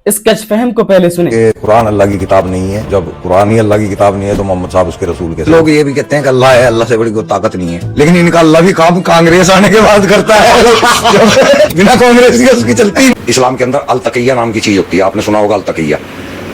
اس कच फहम को पहले सुने। कुरान अल्लाह की किताब नहीं है। जब कुरान ही अल्लाह की किताब नहीं है तो मोहम्मद साहब उसके रसूल के। लोग ये भी कहते हैं कि अल्लाह है, अल्लाह से बड़ी कोई ताकत नहीं है, लेकिन इनका अल्लाह भी काम कांग्रेस आने के बाद करता है। बिना कांग्रेस के उसकी चलती। इस्लाम के अंदर अल तकिया नाम की चीज होती है, आपने सुना होगा अल तकिया।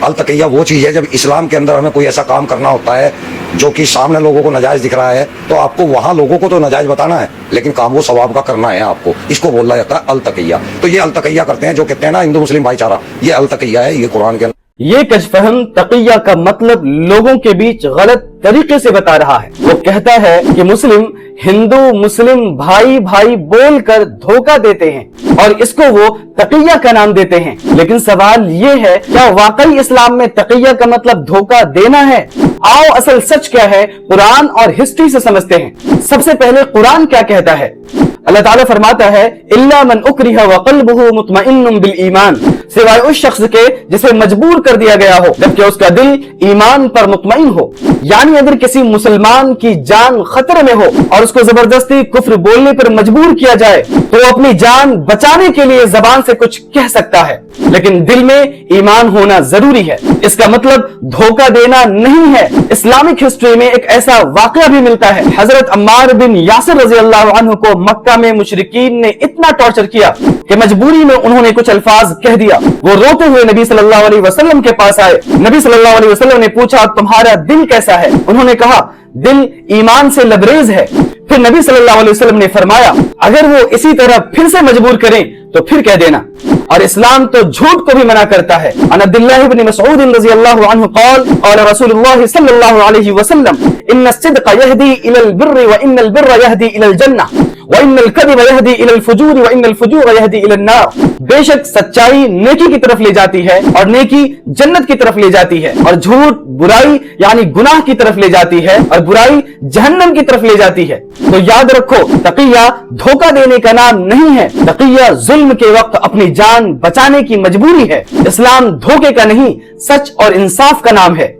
अल तकिया वो चीज है जब इस्लाम के अंदर हमें कोई ऐसा काम करना होता है जो कि सामने लोगों को नाजायज दिख रहा है, तो आपको वहां लोगों को तो नाजायज बताना है, लेकिन काम वो सवाब का करना है आपको। इसको बोला जाता है अल तकिया। तो ये अल तकिया करते हैं, जो कहते हैं ना हिंदू मुस्लिम भाईचारा, ये अल तकिया है, ये कुरान के अंदर। ये कच फहम तकिया का मतलब लोगों के बीच गलत तरीके से बता रहा है। वो कहता है कि मुस्लिम हिंदू मुस्लिम भाई भाई बोलकर धोखा देते हैं और इसको वो तकिया का नाम देते हैं। लेकिन सवाल ये है, क्या वाकई इस्लाम में तकिया का मतलब धोखा देना है? आओ असल सच क्या है कुरान और हिस्ट्री से समझते हैं। सबसे पहले कुरान क्या कहता है? अल्लाह ताला फरमाता है इल्ला मन उकरिहा व क़ल्बुहु मुत्मइन्नुन बिल ईमान, सिवाय उस शख्स के जिसे मजबूर कर दिया गया हो जबकि उसका दिल ईमान पर मुतमईन हो। यानी अगर किसी मुसलमान की जान खतरे में हो और उसको जबरदस्ती कुफ्र बोलने पर मजबूर किया जाए तो वो अपनी जान बचाने के लिए जबान से कुछ कह सकता है, लेकिन दिल में ईमान होना जरूरी है। इसका मतलब धोखा देना नहीं है। इस्लामिक हिस्ट्री में एक ऐसा वाकया भी मिलता है, हजरत अम्मार बिन यासिर रज़ी अल्लाह अन्हु को मक्का में मुशरिकीन ने इतना टॉर्चर किया कि मजबूरी में उन्होंने कुछ अल्फाज कह दिया। वो रोते हुए नबी सल्लल्लाहु अलैहि वसल्लम के पास आए। नबी सल्लल्लाहु अलैहि वसल्लम ने पूछा तुम्हारा दिल कैसा है? उन्होंने कहा दिल ईमान से लबरेज है। फिर नबी सल्लल्लाहु अलैहि वसल्लम ने फरमाया अगर वो इसी तरह फिर से मजबूर करें तो फिर कह देना। और इस्लाम तो झूठ को भी मना करता है। अन अब्दुल्लाह इब्न मसऊद रज़ियल्लाहु अन्हु क़ाल क़ाल रसूलुल्लाह सल्लल्लाहु अलैहि वसल्लम इन्न सिद्क़ यहदी इलल बिर्रि व इन्नल बिर्र यहदी इलल जन्नह व इन्नल कज़िब यहदी इलल फुजूर व इन्नल फुजूर यहदी इलन नार। बेशक सच्चाई नेकी की तरफ ले जाती है और नेकी जन्नत की तरफ ले जाती है, और झूठ बुराई यानी गुनाह की तरफ ले जाती है और बुराई जहन्नम की तरफ ले जाती है। तो याद रखो तकिया धोखा देने का नाम नहीं है। तकिया जुल्म के वक्त अपनी जान बचाने की मजबूरी है। इस्लाम धोखे का नहीं सच और इंसाफ का नाम है।